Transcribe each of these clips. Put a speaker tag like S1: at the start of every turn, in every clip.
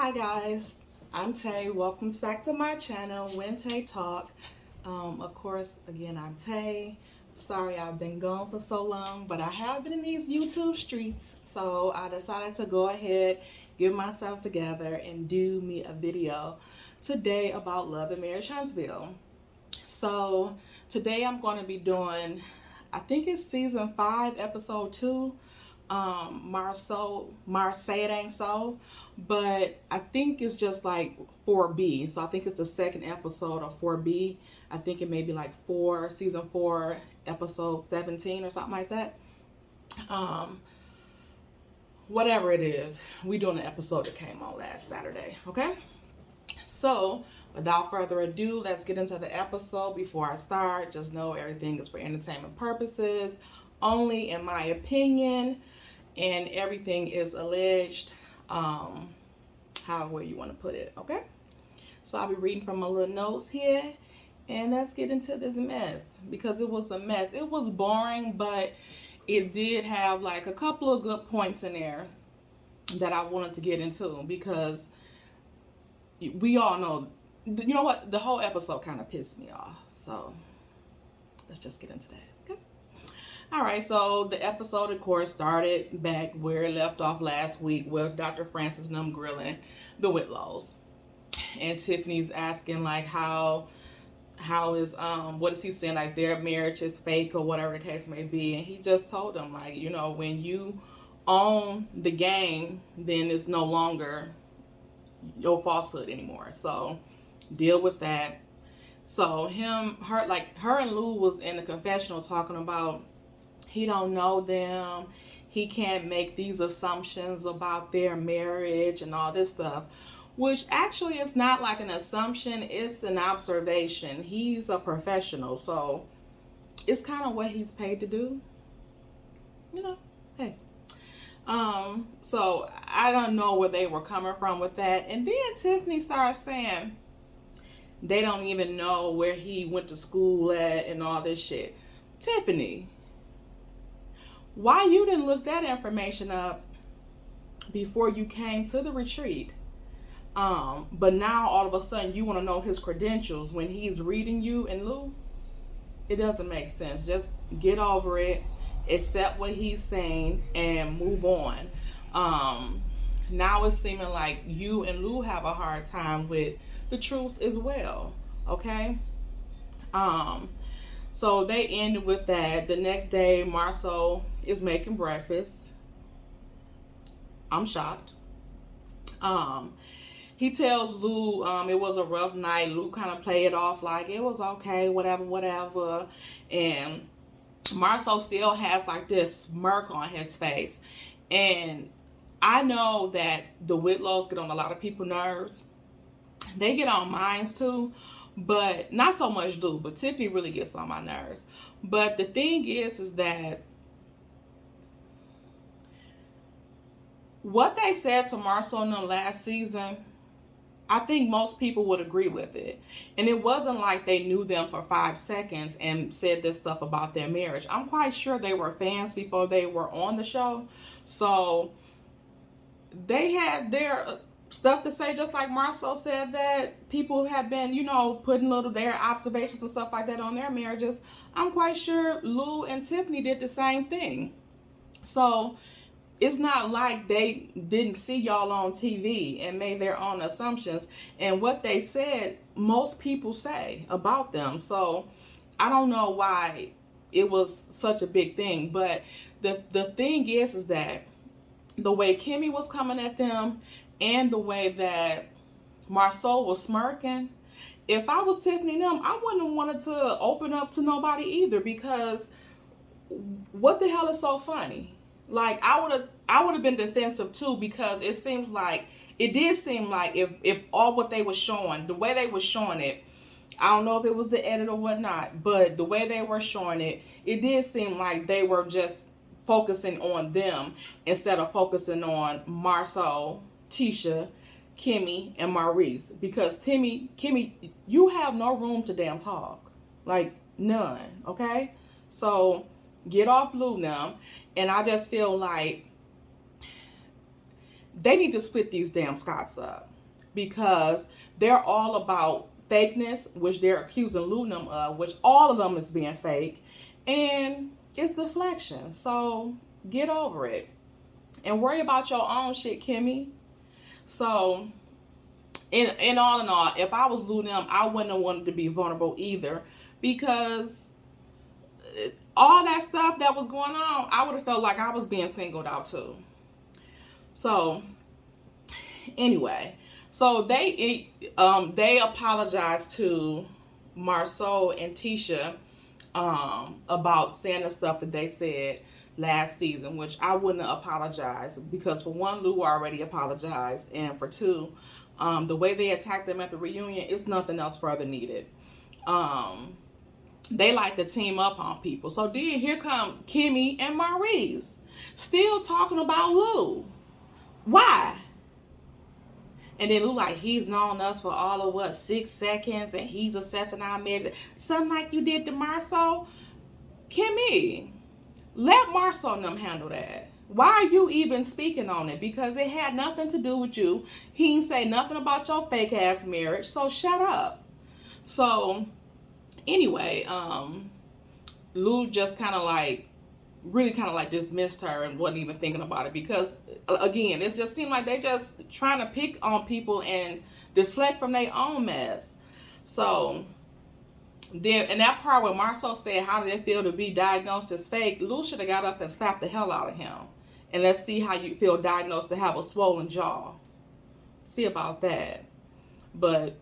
S1: Hi guys, I'm Tay. Welcome back to my channel, When Tay Talk. Of course, again, I'm Tay. Sorry I've been gone for so long, but I have been in these YouTube streets, so I decided to go ahead, get myself together, and do me a video today about love and marriage Huntsville. So today I'm going to be doing, I think it's season 5, episode 2. Say It Ain't So, but I think it's just like 4B. So I think it's the second episode of 4B. I think it may be like season 4, episode 17 or something like that. Whatever it is, we doing an episode that came on last Saturday. Okay. So, without further ado, let's get into the episode. Before I start, just know everything is for entertainment purposes, only in my opinion, and everything is alleged, however you want to put it, okay? So I'll be reading from my little notes here, and let's get into this mess, because it was a mess. It was boring, but it did have like a couple of good points in there that I wanted to get into, because we all know, you know what, the whole episode kind of pissed me off. So let's just get into that. Okay. All right, so the episode, of course, started back where it left off last week with Dr. Francis and them grilling the Whitlows, and Tiffany's asking like how is what is he saying, like their marriage is fake or whatever the case may be, and he just told them, like, you know, when you own the game, then it's no longer your falsehood anymore. So deal with that. So her and Lou was in the confessional talking about he don't know them, he can't make these assumptions about their marriage and all this stuff, which actually is not like an assumption, it's an observation. He's a professional, so it's kind of what he's paid to do, you know. Hey, so I don't know where they were coming from with that. And then Tiffany started saying they don't even know where he went to school at and all this shit. Tiffany, why you didn't look that information up before you came to the retreat? But now all of a sudden you want to know his credentials when he's reading you and Lou? It doesn't make sense. Just get over it, accept what he's saying, and move on. Now it's seeming like you and Lou have a hard time with the truth as well. Okay. So they ended with that. The next day, Marcel is making breakfast. I'm shocked. He tells Lou it was a rough night. Lou kind of played it off like it was okay, whatever. And Marcel still has like this smirk on his face. And I know that the Whitlows get on a lot of people's nerves. They get on mine too, but not so much Lou, but Tiffany really gets on my nerves. But the thing is that what they said to Marcel and them last season, I think most people would agree with it. And it wasn't like they knew them for 5 seconds and said this stuff about their marriage. I'm quite sure they were fans before they were on the show. So they had their stuff to say, just like Marcel said that people have been, you know, putting their observations and stuff like that on their marriages. I'm quite sure Lou and Tiffany did the same thing. So it's not like they didn't see y'all on TV and made their own assumptions. And what they said, most people say about them. So I don't know why it was such a big thing. But the thing is that the way Kimmy was coming at them and the way that Marcel was smirking, if I was Tiffany and them, I wouldn't have wanted to open up to nobody either, because what the hell is so funny? Like, I would have been defensive too, because it did seem like if all what they were showing, the way they were showing it, I don't know if it was the edit or whatnot, but the way they were showing it, it did seem like they were just focusing on them instead of focusing on Marcel, Tisha, Kimmy, and Maurice. Because Kimmy, you have no room to damn talk. Like, none, okay? So get off Lou now. And I just feel like they need to split these damn Scots up, because they're all about fakeness, which they're accusing Lamh of, which all of them is being fake, and it's deflection. So get over it and worry about your own shit, Kimmy. So in all, if I was Lamh, I wouldn't have wanted to be vulnerable either, because all that stuff that was going on, I would have felt like I was being singled out too. So anyway, so they apologized to Marsau and Tisha about saying the stuff that they said last season, which I wouldn't apologize, because for one, Lou already apologized, and for two, the way they attacked them at the reunion is nothing else further needed. They like to team up on people. So then here come Kimmy and Maurice still talking about Lou. Why? And then Lou like, he's known us for all of what, 6 seconds, and he's assessing our marriage. Something like you did to Marsau. Kimmy, let Marsau and them handle that. Why are you even speaking on it? Because it had nothing to do with you. He didn't say nothing about your fake ass marriage, so shut up. So anyway, Lou just really dismissed her and wasn't even thinking about it, because again, it just seemed like they just trying to pick on people and deflect from their own mess. So then, in that part where Marsau said, how did it feel to be diagnosed as fake, Lou should have got up and slapped the hell out of him. And let's see how you feel diagnosed to have a swollen jaw. See about that. But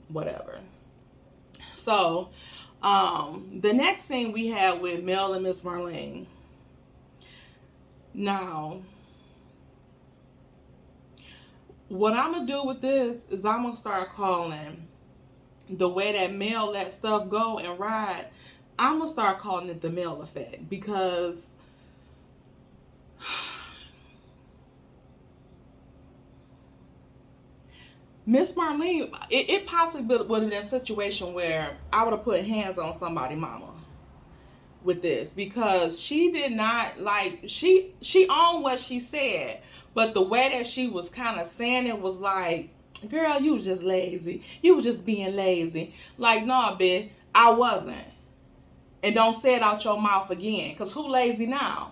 S1: whatever. So the next scene we had with Mel and Ms. Marlene. Now, what I'm going to do with this is I'm going to start calling the way that Mel let stuff go and ride, I'm going to start calling it the Mel effect, because Miss Marlene, it possibly would have been a situation where I would have put hands on somebody mama with this, because she did not she owned what she said, but the way that she was kind of saying it was like, girl, you was just lazy. You was just being lazy. Like, nah, bitch, I wasn't. And don't say it out your mouth again, because who lazy now?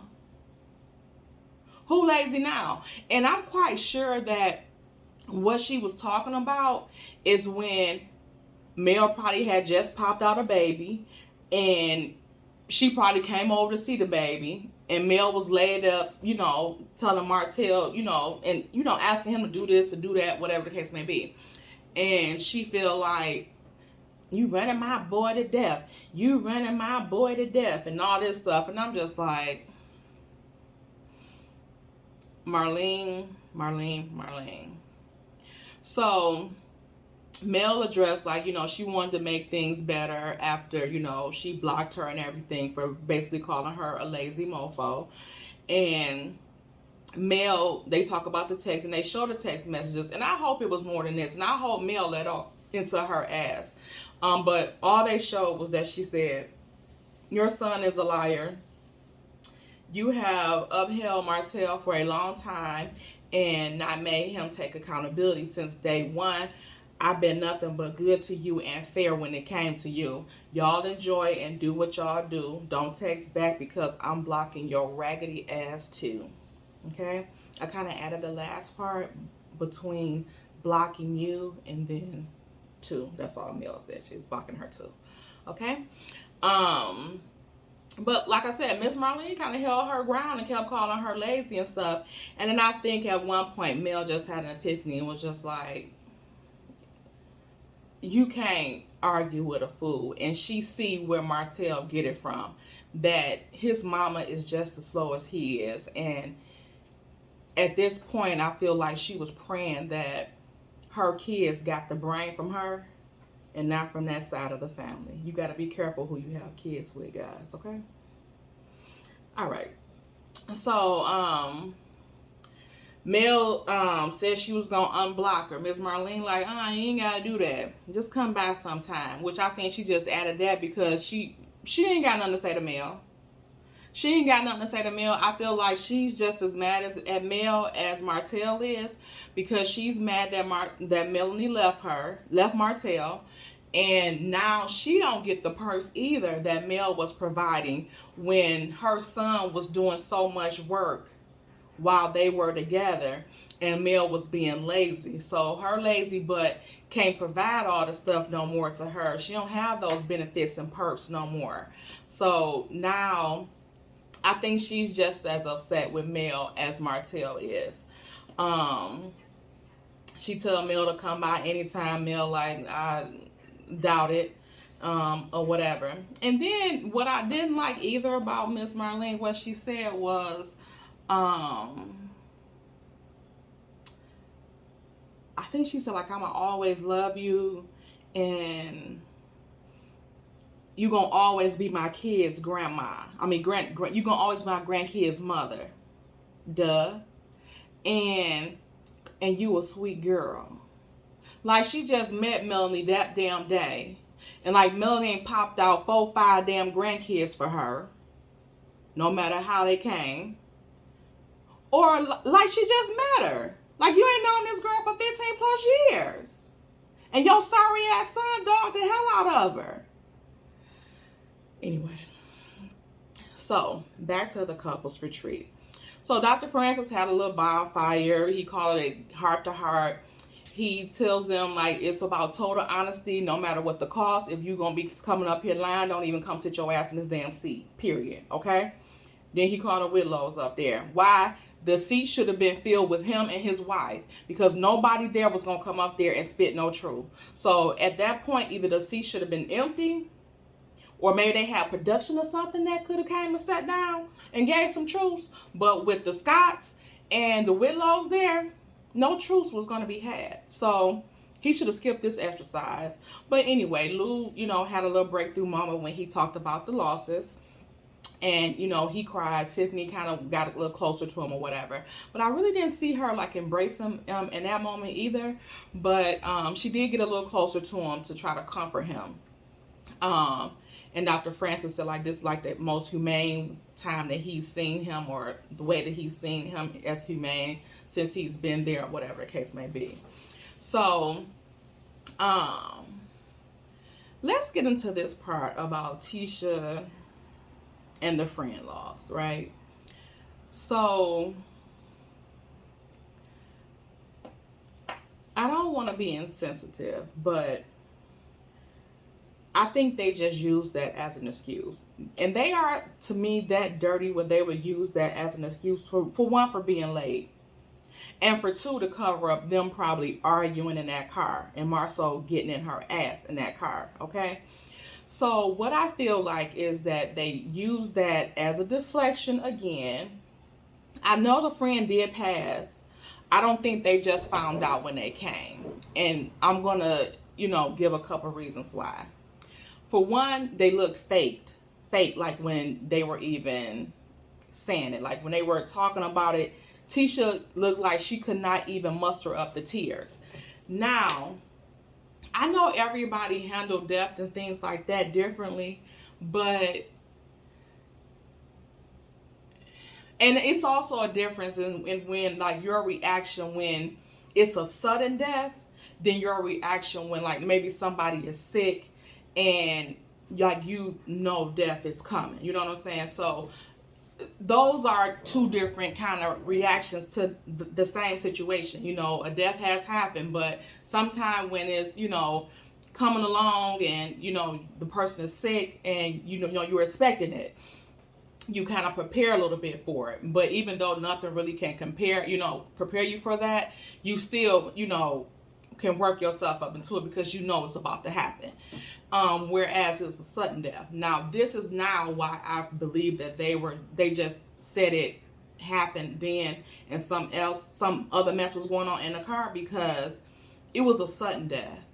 S1: Who lazy now? And I'm quite sure that what she was talking about is when Mel probably had just popped out a baby, and she probably came over to see the baby, and Mel was laid up, telling Martell, and, asking him to do this, to do that, whatever the case may be. And she feel like, you running my boy to death. You running my boy to death, and all this stuff. And I'm just like, Marlene. So Mel addressed, she wanted to make things better after, she blocked her and everything for basically calling her a lazy mofo. And Mel, they talk about the text, and they show the text messages, and I hope it was more than this, and I hope Mel let off into her ass. But all they showed was that she said, your son is a liar. You have upheld Martell for a long time and not made him take accountability since day one. I've been nothing but good to you and fair when it came to you. Y'all enjoy and do what y'all do. Don't text back, because I'm blocking your raggedy ass too. Okay? I kind of added the last part between blocking you and then too. That's all Mel said. She's blocking her too. Okay? But like I said, Miss Marlene kind of held her ground and kept calling her lazy and stuff. And then I think at one point Mel just had an epiphany and was just like, you can't argue with a fool. And she see where Martell get it from, that his mama is just as slow as he is. And at this point, I feel like she was praying that her kids got the brain from her and not from that side of the family. You got to be careful who you have kids with, guys, okay? All right. So, Mel said she was going to unblock her. Miss Marlene like, you ain't got to do that. Just come by sometime, which I think she just added that because she ain't got nothing to say to Mel. She ain't got nothing to say to Mel. I feel like she's just as mad at Mel as Martell is, because she's mad that Melanie left Martell, and now she don't get the purse either that Mel was providing when her son was doing so much work while they were together, and Mel was being lazy. So her lazy butt can't provide all the stuff no more to her. She don't have those benefits and perks no more. So now I think she's just as upset with Mel as Martell is. She told Mel to come by anytime. Mel like, I doubt it, or whatever. And then what I didn't like either about Miss Marlene, what she said was, I think she said like, I'ma always love you, and you gonna always be my kid's grandma. I mean, you gonna always be my grandkid's mother. Duh. And you a sweet girl. Like, she just met Melanie that damn day, and like Melanie ain't popped out 4, 5 damn grandkids for her, no matter how they came. Or like she just met her. Like, you ain't known this girl for 15 plus years, and your sorry ass son dogged the hell out of her. Anyway, so back to the couples retreat. So Dr. Francis had a little bonfire. He called it heart to heart. He tells them like it's about total honesty, no matter what the cost. If you gonna be coming up here lying, don't even come sit your ass in this damn seat. Period. Okay. Then he called the Whitlows up there. Why? The seat should have been filled with him and his wife, because nobody there was gonna come up there and spit no truth. So at that point, either the seat should have been empty, or maybe they had production or something that could have came and sat down and gave some truths. But with the Scotts and the Whitlows there, no truths was going to be had. So he should have skipped this exercise. But anyway, Lou, had a little breakthrough moment when he talked about the losses. And, he cried. Tiffany kind of got a little closer to him or whatever. But I really didn't see her, like, embrace him in that moment either. But she did get a little closer to him to try to comfort him. And Dr. Francis said, like, this is like the most humane time that he's seen him, or the way that he's seen him as humane since he's been there, or whatever the case may be. So, let's get into this part about Tisha and the friend loss, right? So, I don't want to be insensitive, but I think they just use that as an excuse. And they are, to me, that dirty where they would use that as an excuse, for one, for being late. And for two, to cover up them probably arguing in that car and Marceau getting in her ass in that car, okay? So what I feel like is that they use that as a deflection again. I know the friend did pass. I don't think they just found out when they came. And I'm going to, give a couple reasons why. For one, they looked fake, like when they were even saying it. Like when they were talking about it, Tisha looked like she could not even muster up the tears. Now, I know everybody handled death and things like that differently, and it's also a difference in when, like, your reaction when it's a sudden death, than your reaction when, like, maybe somebody is sick and, like, death is coming. You know what I'm saying? So those are two different kind of reactions to the same situation. A death has happened, but sometimes when it's, coming along and, the person is sick and, you're expecting it, you kind of prepare a little bit for it. But even though nothing really can prepare you for that, you still, can work yourself up into it because it's about to happen. Whereas it's a sudden death. Now, this is now why I believe that they just said it happened then, and some other mess was going on in the car, because it was a sudden death.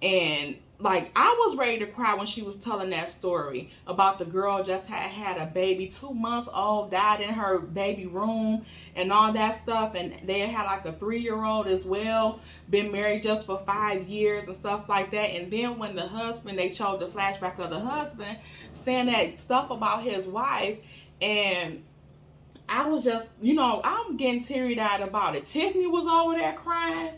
S1: And like, I was ready to cry when she was telling that story about the girl just had a baby, 2 months old, died in her baby room and all that stuff. And they had like a 3-year-old as well, been married just for 5 years and stuff like that. And then when the husband, they showed the flashback of the husband saying that stuff about his wife. And I was just, I'm getting teary-eyed about it. Tiffany was over there crying,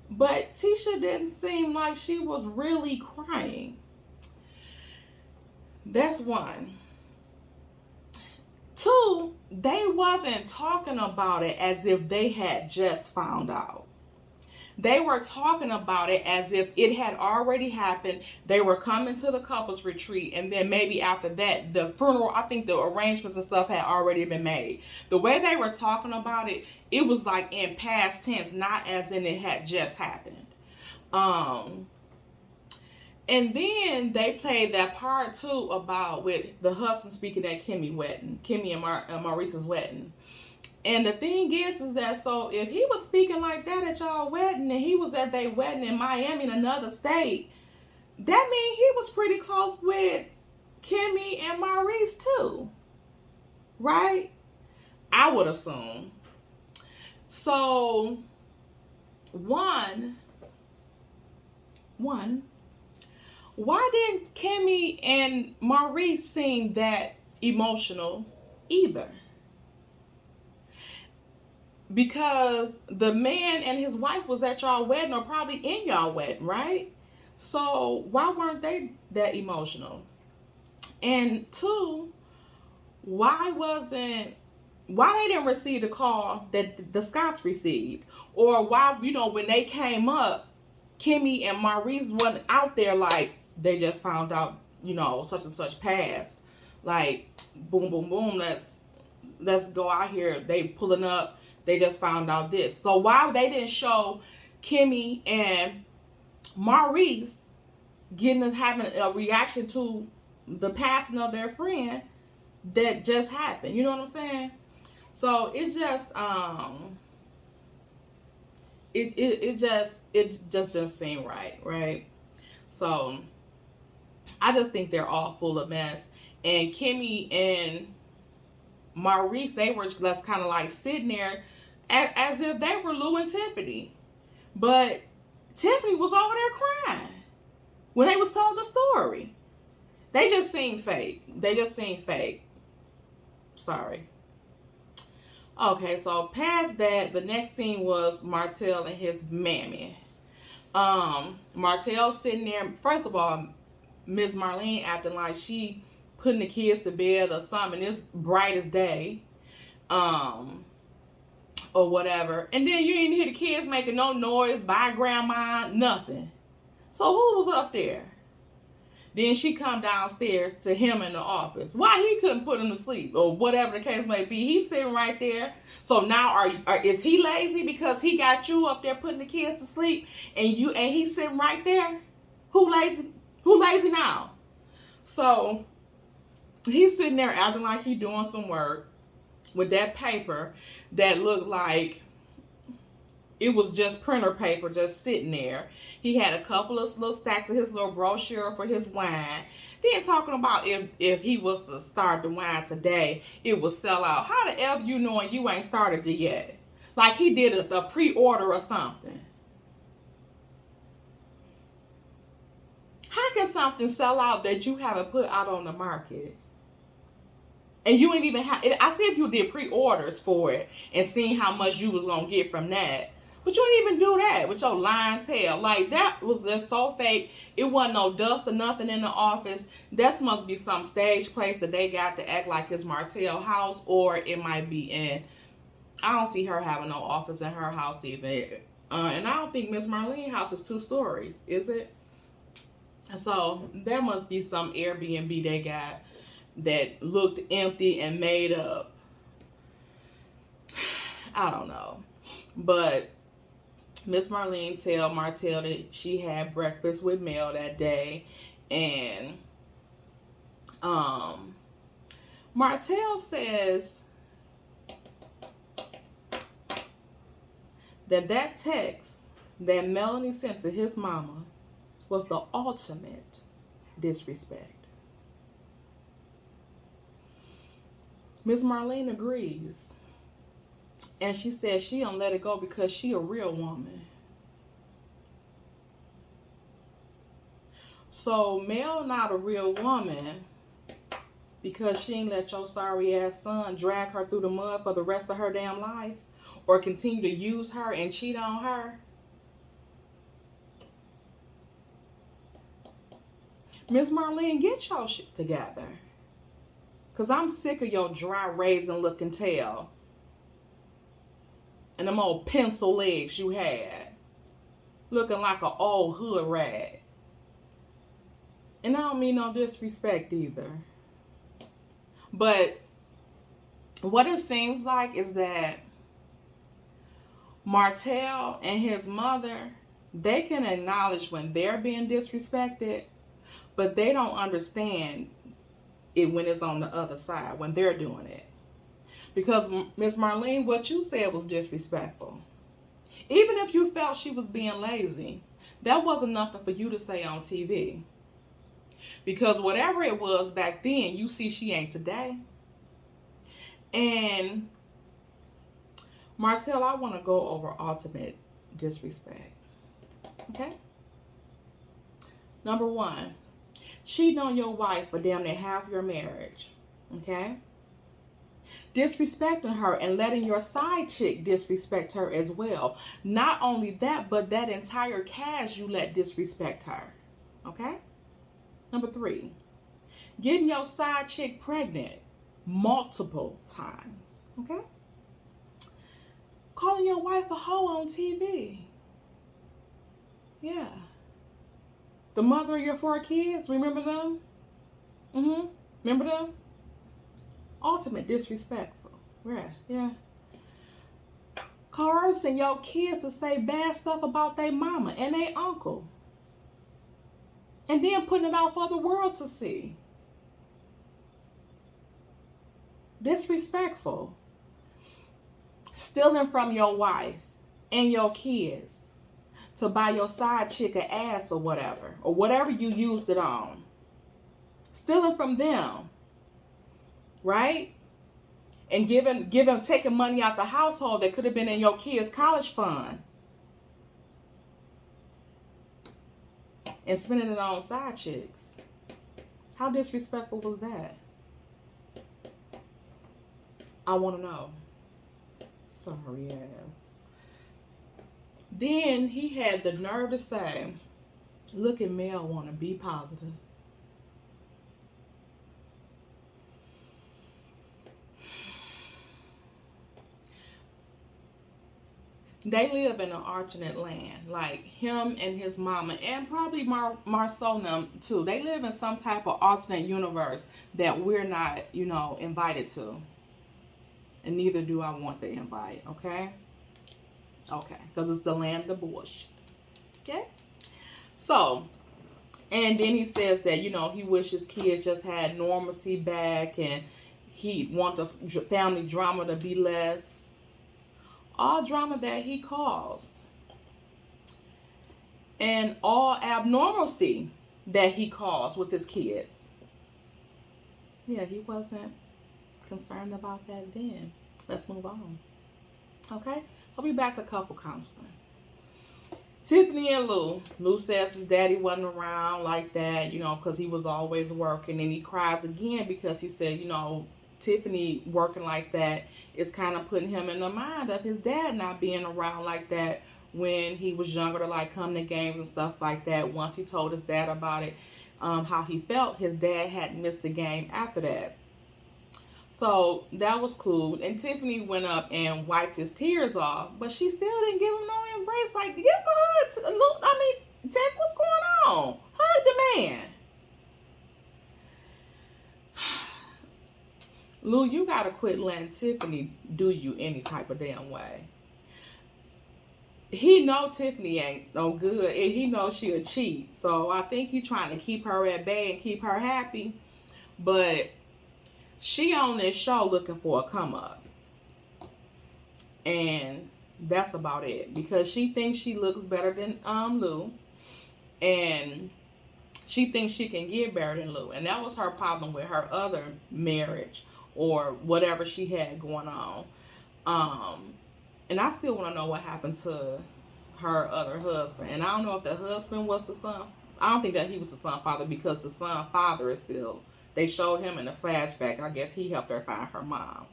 S1: but Tisha didn't seem like she was really crying. That's one. Two, they wasn't talking about it as if they had just found out. They were talking about it as if it had already happened. They were coming to the couples retreat, and then maybe after that, the funeral, I think the arrangements and stuff had already been made. The way they were talking about it, it was like in past tense, not as in it had just happened. And then they played that part too about with the husband speaking at Kimmy and Maurice's wedding. And the thing is that, so if he was speaking like that at y'all wedding, and he was at their wedding in Miami in another state, that means he was pretty close with Kimmy and Maurice too, right? I would assume. So, one, why didn't Kimmy and Maurice seem that emotional either? Because the man and his wife was at y'all wedding, or probably in y'all wedding, right? So why weren't they that emotional? And two, why they didn't receive the call that the Scotts received? Or why, when they came up, Kimmy and Maurice wasn't out there like, they just found out, such and such passed. Like, boom, boom, boom, let's go out here. They pulling up. They just found out this. So why they didn't show Kimmy and Maurice having a reaction to the passing of their friend that just happened? You know what I'm saying? So it just doesn't seem right? So I just think they're all full of mess. And Kimmy and Maurice, they were just kind of like sitting there as if they were Lou and Tiffany. But Tiffany was over there crying when they was told the story. They just seemed fake. Sorry. Okay, so past that, the next scene was Martell and his mammy. Martell sitting there. First of all, Miss Marlene acting like she putting the kids to bed or something. It's bright as day. Or whatever. And then you didn't hear the kids making no noise, by grandma, nothing. So who was up there? Then she come downstairs to him in the office. Why he couldn't put him to sleep, or whatever the case may be. He's sitting right there. So now is he lazy because he got you up there putting the kids to sleep, and he's sitting right there? Who lazy now? So he's sitting there acting like he's doing some work with that paper that looked like it was just printer paper just sitting there. He had a couple of little stacks of his little brochure for his wine. Then talking about if he was to start the wine today, it would sell out. How the F you knowing you ain't started it yet? Like he did a pre-order or something. How can something sell out that you haven't put out on the market? And you ain't even have, I see if you did pre-orders for it and seeing how much you was going to get from that. But you didn't even do that with your lying tail. Like, that was just so fake. It wasn't no dust or nothing in the office. That must be some stage place that they got to act like it's Martell house, or it might be in, I don't see her having no office in her house either. And I don't think Miss Marlene's house is 2 stories, is it? So, there must be some Airbnb they got that looked empty and made up. I don't know. But Miss Marlene tell Martell that she had breakfast with Mel that day. And Martell says that text that Melanie sent to his mama was the ultimate disrespect. Ms. Marlene agrees. And she says she don't let it go because she a real woman. So Mel not a real woman because she ain't let your sorry ass son drag her through the mud for the rest of her damn life or continue to use her and cheat on her. Miss Marlene, get your shit together. Because I'm sick of your dry raisin looking tail and them old pencil legs you had. Looking like an old hood rat. And I don't mean no disrespect either. But what it seems like is that Martell and his mother, they can acknowledge when they're being disrespected, but they don't understand it when it's on the other side, when they're doing it. Because Miss Marlene, what you said was disrespectful. Even if you felt she was being lazy, that wasn't nothing for you to say on TV. Because whatever it was back then, you see she ain't today. And Martell, I want to go over ultimate disrespect. Okay? Number 1, cheating on your wife for damn near half your marriage. Okay? Disrespecting her and letting your side chick disrespect her as well. Not only that, but that entire cast you let disrespect her. Okay? Number 3, getting your side chick pregnant multiple times. Okay? Calling your wife a hoe on TV. Yeah. The mother of your 4 kids, remember them? Remember them? Ultimate disrespectful. Yeah. Coercing your kids to say bad stuff about their mama and their uncle. And then putting it out for the world to see. Disrespectful. Stealing from your wife and your kids to buy your side chick an ass or whatever you used it on. Stealing from them, right? And taking money out the household that could have been in your kids' college fund and spending it on side chicks. How disrespectful was that? I want to know. Sorry ass. Then he had the nerve to say, look at Mel want to be positive. They live in an alternate land, like him and his mama, and probably Marcel too. They live in some type of alternate universe that we're not, invited to. And neither do I want to invite, okay? Okay, because it's the land of bullshit. Okay? So, and then he says that, he wishes kids just had normalcy back and he want the family drama to be less. All drama that he caused. And all abnormalcy that he caused with his kids. Yeah, he wasn't concerned about that then. Let's move on. Okay? So we back to couple counseling. Tiffany and Lou. Lou says his daddy wasn't around like that, because he was always working. And he cries again because he said, Tiffany working like that is kind of putting him in the mind of his dad not being around like that when he was younger to like come to games and stuff like that. Once he told his dad about it, how he felt, his dad hadn't missed a game after that. So that was cool. And Tiffany went up and wiped his tears off, but she still didn't give him no embrace. Like, give a hug. Tiff, what's going on? Hug the man. Lou, you gotta quit letting Tiffany do you any type of damn way. He know Tiffany ain't no good, and he knows she'll cheat. So I think he's trying to keep her at bay and keep her happy. But she on this show looking for a come up. And that's about it. Because she thinks she looks better than Lou. And she thinks she can get better than Lou. And that was her problem with her other marriage or whatever she had going on. And I still want to know what happened to her other husband. And I don't know if the husband was the son. I don't think that he was the son father, because the son father is still, they showed him in the flashback. I guess he helped her find her mom.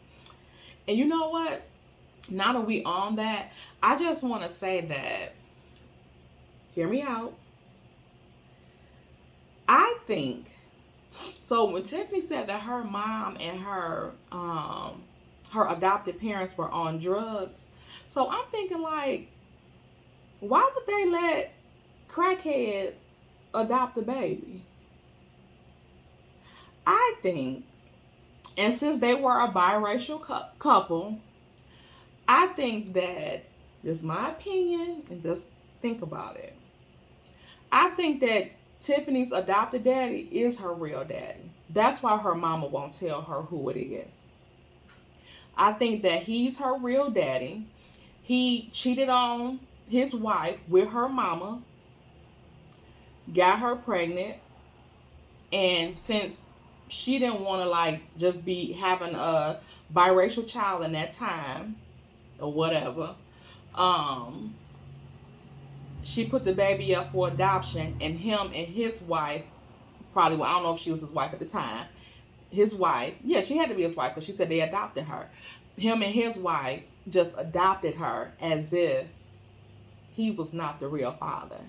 S1: And you know what? Now that we on that, I just want to say that, hear me out. I think, so when Tiffany said that her mom and her adopted parents were on drugs, so I'm thinking like, why would they let crackheads adopt a baby? I think, and since they were a biracial couple, I think that, this is my opinion, and just think about it. I think that Tiffany's adopted daddy is her real daddy. That's why her mama won't tell her who it is. I think that he's her real daddy. He cheated on his wife with her mama, got her pregnant, and since she didn't want to like just be having a biracial child in that time or whatever, she put the baby up for adoption, and him and his wife, probably, well, I don't know if she was his wife at the time, his wife, yeah, she had to be his wife because she said they adopted her. Him and his wife just adopted her as if he was not the real father.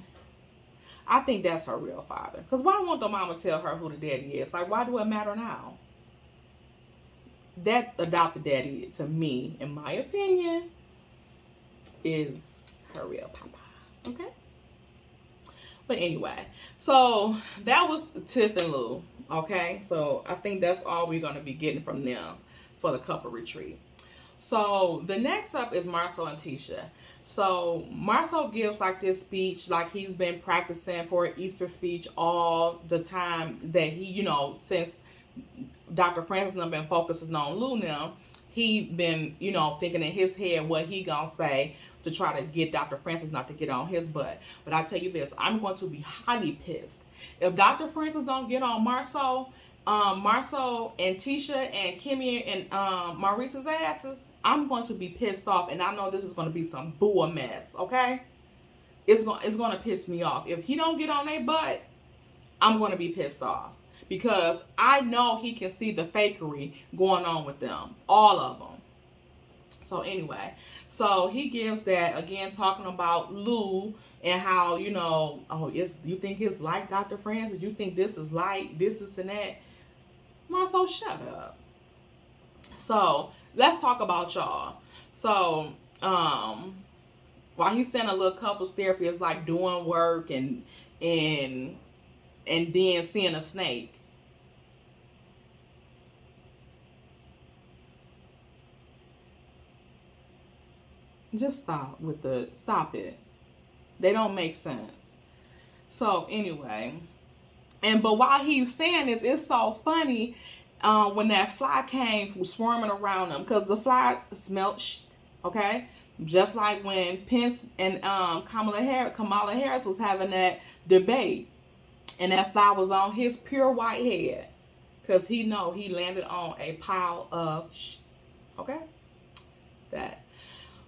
S1: I think that's her real father. Because why won't the mama tell her who the daddy is? Like, why do it matter now? That adopted daddy, to me, in my opinion, is her real papa. Okay? But anyway, so that was Tiff and Lou. Okay? So I think that's all we're going to be getting from them for the couple retreat. So the next up is Marcel and Tisha. So Marcel gives like this speech, like he's been practicing for an Easter speech all the time that he, you know, since Dr. Francis has been focusing on Lou now, he been, you know, thinking in his head what he gonna say to try to get Dr. Francis not to get on his butt. But I tell you this, I'm going to be highly pissed if Dr. Francis don't get on Marcel and Tisha and Kimmy and Maurice's asses. I'm going to be pissed off, and I know this is going to be some boo mess. Okay, it's going to piss me off if he don't get on their butt. I'm going to be pissed off because I know he can see the fakery going on with them, all of them. So anyway, so he gives that again, talking about Lou and how, you know, oh, you think it's like Dr. Francis? You think this is like this and that? Marcel, shut up. So let's talk about y'all. So while he's saying a little couples therapy is like doing work and then seeing a snake. Just stop it. They don't make sense. So anyway, but while he's saying this, it's so funny when that fly came swarming around them, because the fly smelled shit, okay? Just like when Pence and Kamala Harris was having that debate, and that fly was on his pure white head, because he know he landed on a pile of shit, okay? That.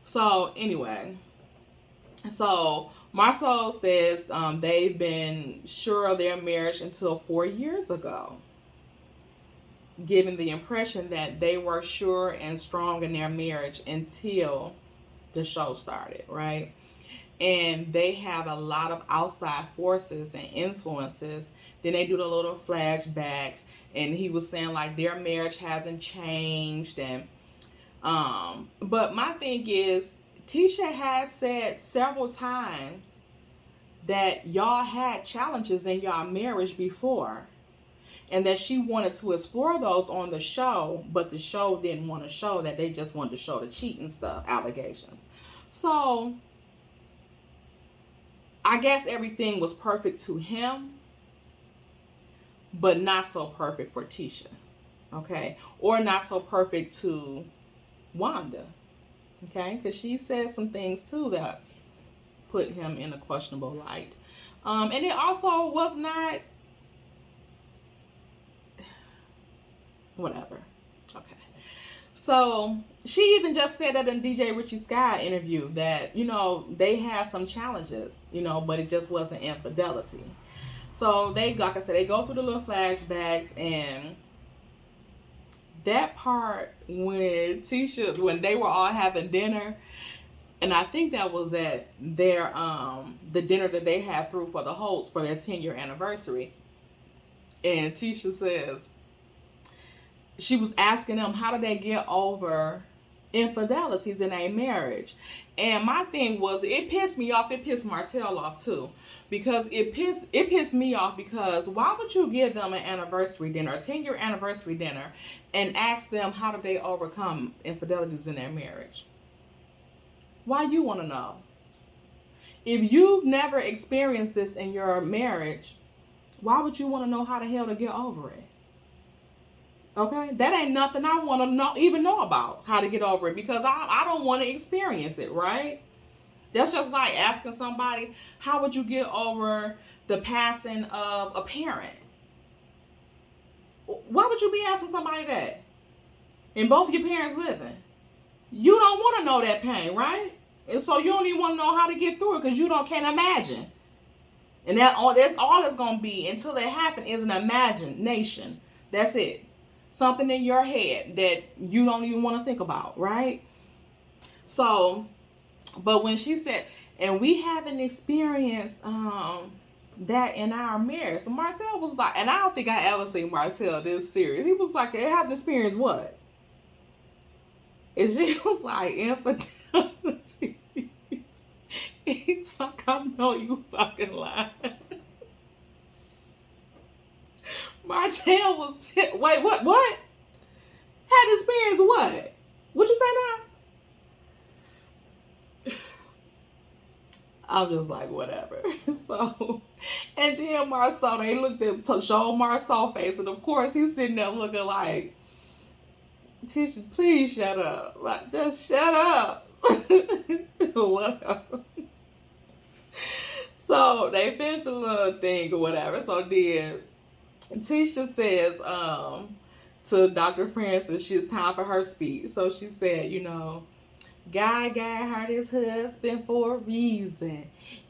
S1: So anyway, so Marcel says they've been sure of their marriage until 4 years ago, giving the impression that they were sure and strong in their marriage until the show started, right? And they have a lot of outside forces and influences. Then they do the little flashbacks, and he was saying like their marriage hasn't changed, and but my thing is, Tisha has said several times that y'all had challenges in y'all marriage before, and that she wanted to explore those on the show, but the show didn't want to show that. They just wanted to show the cheating stuff, allegations. So I guess everything was perfect to him, but not so perfect for Tisha, okay? Or not so perfect to Wanda, okay? Because she said some things too that put him in a questionable light. And it also was not whatever. Okay. So she even just said that in DJ Richie Sky interview that, they had some challenges, but it just wasn't infidelity. So they, like I said, they go through the little flashbacks, and that part when they were all having dinner, and I think that was at their the dinner that they had through for the Holtz for their 10-year anniversary. And Tisha says she was asking them how did they get over infidelities in a marriage. And my thing was, it pissed me off. It pissed Martell off too, because it pissed me off, because why would you give them an anniversary dinner, a 10-year anniversary dinner, and ask them how did they overcome infidelities in their marriage? Why you want to know? If you've never experienced this in your marriage, why would you want to know how the hell to get over it? Okay, that ain't nothing I want to even know about how to get over it, because I don't want to experience it, right? That's just like asking somebody, how would you get over the passing of a parent? Why would you be asking somebody that? And both of your parents living. You don't want to know that pain, right? And so you don't even want to know how to get through it, because you can't imagine. And that's all it's going to be until it happens, is an imagination. That's it. Something in your head that you don't even want to think about, right? So, but when she said, and we haven't experienced that in our marriage. So Martell was like, and I don't think I ever seen Martell this serious. He was like, they haven't experienced what? And she was like, infidelity. He's like, I know you fucking lying. Martell was, wait, what? Had experienced what? What you say now? I'm just like, whatever. So, and then Marceau, they looked at, showed Marceau face, and of course he's sitting there looking like, Tisha, please shut up. Like, just shut up. Whatever. So they finished a little thing or whatever. So then Tisha says to Dr. Francis, it's time for her speech. So she said, God got her this husband for a reason.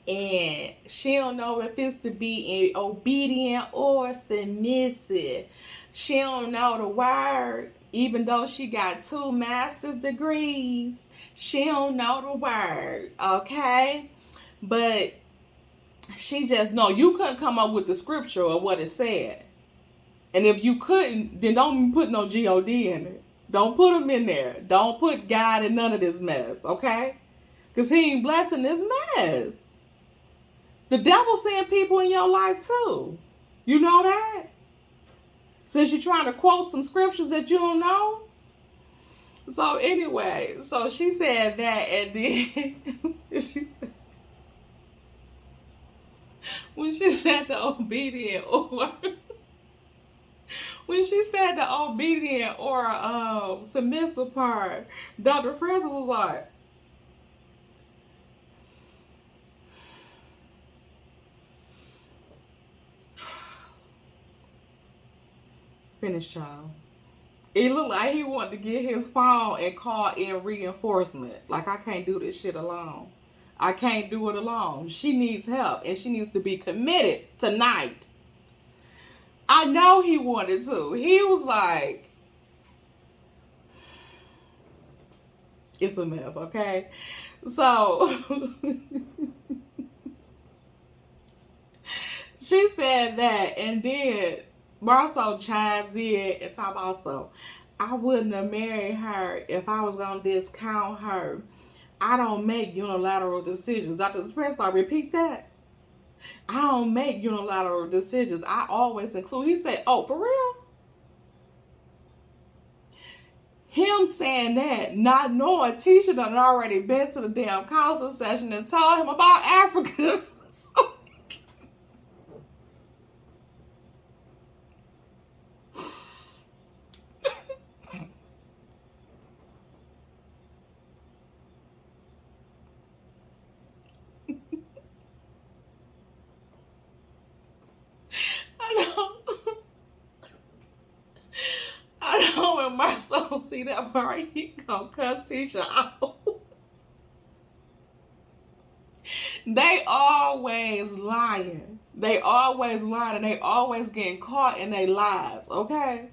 S1: And she don't know if it's to be obedient or submissive. She don't know the word. Even though she got 2 master's degrees, she don't know the word. Okay? But she just, no, you couldn't come up with the scripture or what it said. And if you couldn't, then don't put no G-O-D in it. Don't put them in there. Don't put God in none of this mess, okay? Because he ain't blessing this mess. The devil's seeing people in your life too. You know that? Since you're trying to quote some scriptures that you don't know. So anyway, so she said that, and then she said, when she said the obedient or when she said the obedient or submissive part, Dr. Francis was like, finish, child. It looked like he wanted to get his phone and call in reinforcement. Like, I can't do this shit alone. I can't do it alone. She needs help, and she needs to be committed tonight. I know he wanted to. He was like, it's a mess, okay? So, she said that, and then Marceau chimes in and talks about, so I wouldn't have married her if I was going to discount her. I don't make unilateral decisions. Dr. Express, I repeat that. I don't make unilateral decisions. I always include. He said, oh, for real? Him saying that, not knowing Tisha done already been to the damn council session and told him about Africa. So, Marcel see that part, he gonna cuss Tisha out. They always lying. They always lying, and they always getting caught in their lies, okay?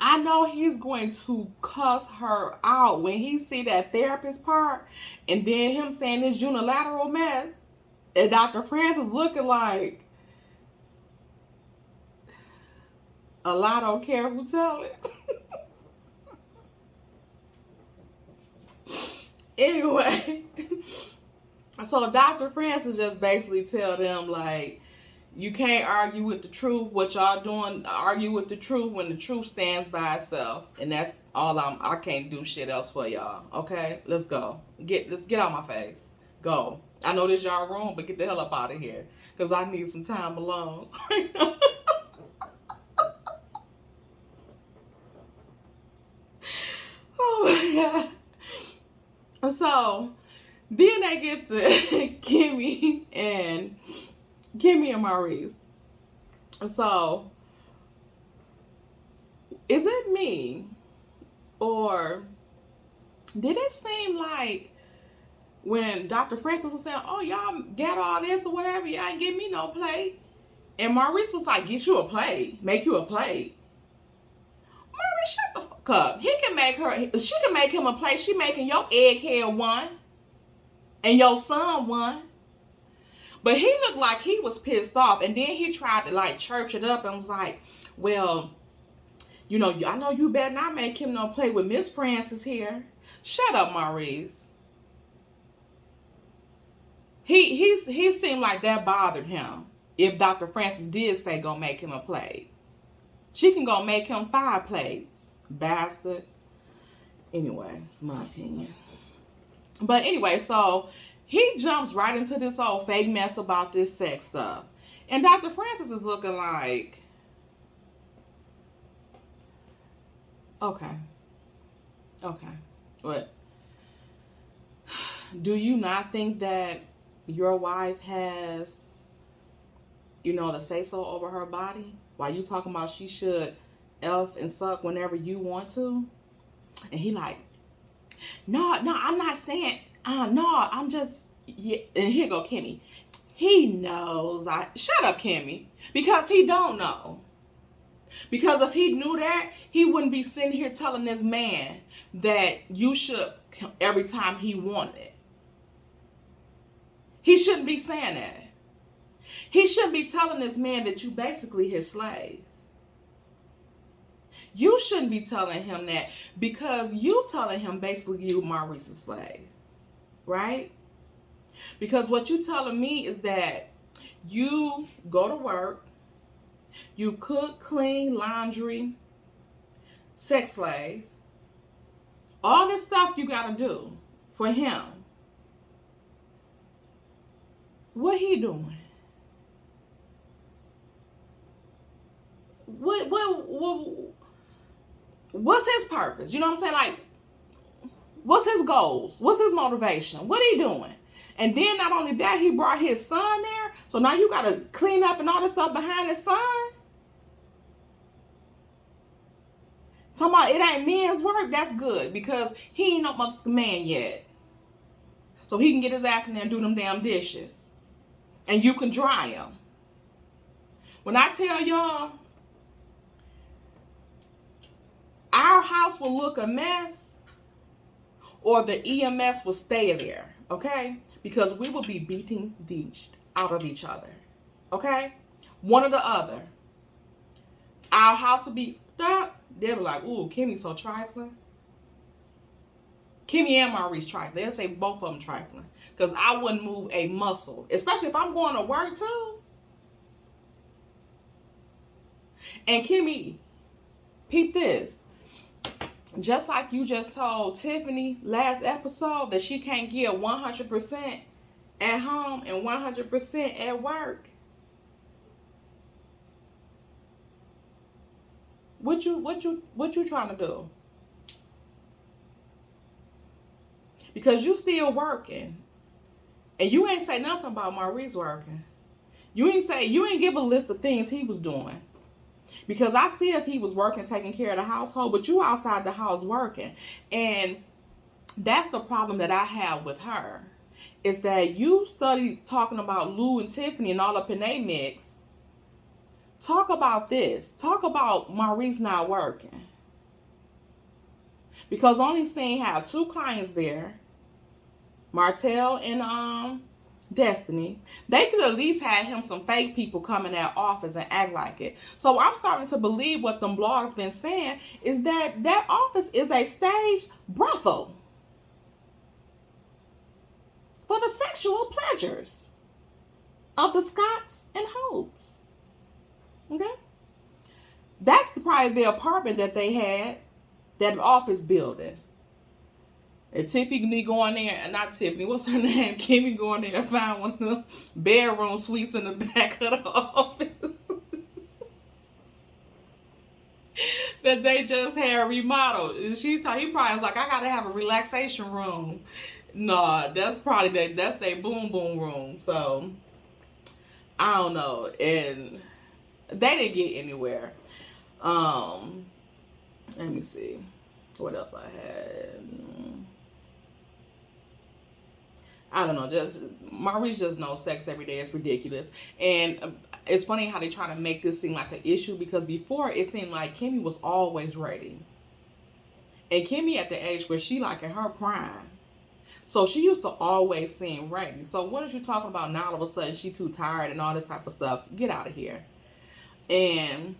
S1: I know he's going to cuss her out when he see that therapist part, and then him saying this unilateral mess, and Dr. Francis looking like, a lot don't care who tell it. Anyway, so Dr. Francis just basically tell them, like, you can't argue with the truth. What y'all doing, argue with the truth when the truth stands by itself. And that's all I can't do shit else for y'all. Okay? Let's go. Let's get out my face. Go. I know this y'all room, but get the hell up out of here. Because I need some time alone. Oh my God. So then they get to Kimmy and Maurice. So, is it me, or did it seem like when Dr. Francis was saying, oh, y'all got all this or whatever, y'all ain't give me no plate, and Maurice was like, get you a plate, make you a plate. Maurice, shut the fuck up. She can make him a plate. She making your egghead one, and your son one. But he looked like he was pissed off. And then he tried to, like, church it up and was like, well, you know, I know you better not make him no play with Miss Francis here. Shut up, Maurice. He seemed like that bothered him. If Dr. Francis did say go make him a plate. She can go make him 5 plates. Bastard. Anyway, it's my opinion. But anyway, so he jumps right into this old fake mess about this sex stuff. And Dr. Francis is looking like, okay. What? Do you not think that your wife has, you know, the say so over her body? While you talking about she should elf and suck whenever you want to? And he like, no, I'm not saying, no, I'm just, yeah. And here go Kimmy. He knows. Shut up, Kimmy. Because he don't know. Because if he knew that, he wouldn't be sitting here telling this man that you should every time he wanted it. He shouldn't be saying that. He shouldn't be telling this man that you basically his slave. You shouldn't be telling him that, because you telling him basically you Maurice's slave. Right? Because what you telling me is that you go to work, you cook, clean, laundry, sex slave, all this stuff you got to do for him. What he doing? What's his purpose? You know what I'm saying? Like, what's his goals? What's his motivation? What he doing? And then not only that, he brought his son there. So now you got to clean up and all this stuff behind his son. Talking about it ain't men's work. That's good, because he ain't no motherfucking man yet. So he can get his ass in there and do them damn dishes. And you can dry them. When I tell y'all, our house will look a mess, or the EMS will stay there, okay? Because we will be beating the out of each other, okay? One or the other. Our house will be up. They'll be like, ooh, Kimmy's so trifling. Kimmy and Maurice trifling. They'll say both of them trifling. Because I wouldn't move a muscle, especially if I'm going to work too. And Kimmy, peep this. Just like you just told Tiffany last episode that she can't give 100% at home and 100% at work. What you trying to do? Because you still working. And you ain't say nothing about Maurice working. You ain't give a list of things he was doing. Because I see if he was working, taking care of the household, but you outside the house working. And that's the problem that I have with her. Is that you study talking about Lou and Tiffany and all up in they mix. Talk about this. Talk about Maurice not working. Because only seeing have 2 clients there, Martell and Destiny, they could at least have him some fake people come in that office and act like it. So I'm starting to believe what them blogs been saying is that that office is a staged brothel for the sexual pleasures of the Scotts and Holts. Okay? That's probably the apartment that they had, that office building. And Tiffany go in there, not Tiffany, what's her name? Kimmy go in there and find one of the bedroom suites in the back of the office that they just had remodeled. And he probably was like, I gotta have a relaxation room. No, that's probably that's their boom boom room. So I don't know. And they didn't get anywhere. Let me see what else I had. I don't know. Just Maurice just knows sex every day is ridiculous, and it's funny how they trying to make this seem like an issue, because before it seemed like Kimmy was always ready, and Kimmy at the age where she like in her prime, so she used to always seem ready. So what are you talking about now? All of a sudden she too tired and all this type of stuff. Get out of here. And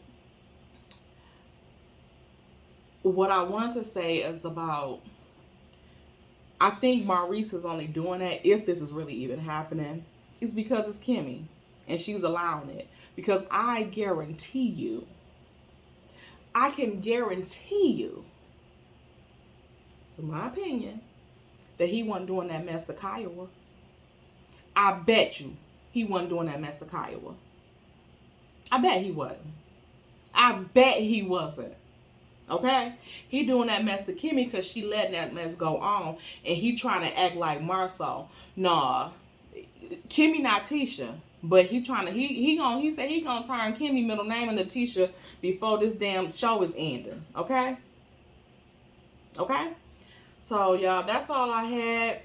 S1: what I want to say is about, I think Maurice is only doing that, if this is really even happening, is because it's Kimmy and she's allowing it. Because I guarantee you, I can guarantee you, it's in my opinion, that he wasn't doing that mess to Kiowa. I bet you he wasn't doing that mess to Kiowa. I bet he wasn't. I bet he wasn't. Okay? He doing that mess to Kimmy because she letting that mess go on. And he trying to act like Marceau. Nah. Kimmy not Tisha. But he trying to, he said he gonna turn Kimmy middle name into Tisha before this damn show is ending. Okay? Okay? So y'all, that's all I had.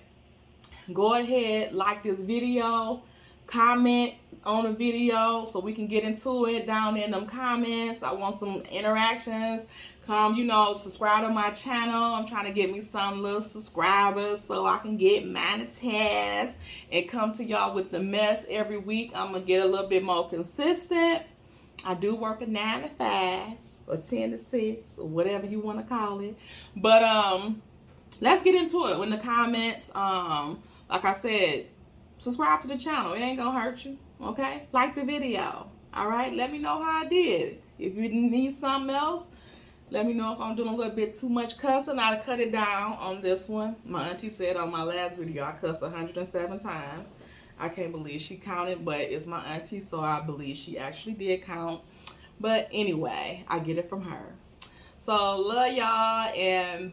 S1: Go ahead, like this video. Comment on the video so we can get into it down in them comments. I want some interactions. Come, subscribe to my channel. I'm trying to get me some little subscribers so I can get monetized and come to y'all with the mess every week. I'm going to get a little bit more consistent. I do work a 9 to 5 or 10 to 6 or whatever you want to call it. But let's get into it in the comments. Like I said, subscribe to the channel. It ain't going to hurt you. Okay? Like the video. All right? Let me know how I did. If you need something else, let me know if I'm doing a little bit too much cussing. I'll cut it down on this one. My auntie said on my last video I cussed 107 times. I can't believe she counted, but it's my auntie, so I believe she actually did count. But anyway, I get it from her. So, love y'all, and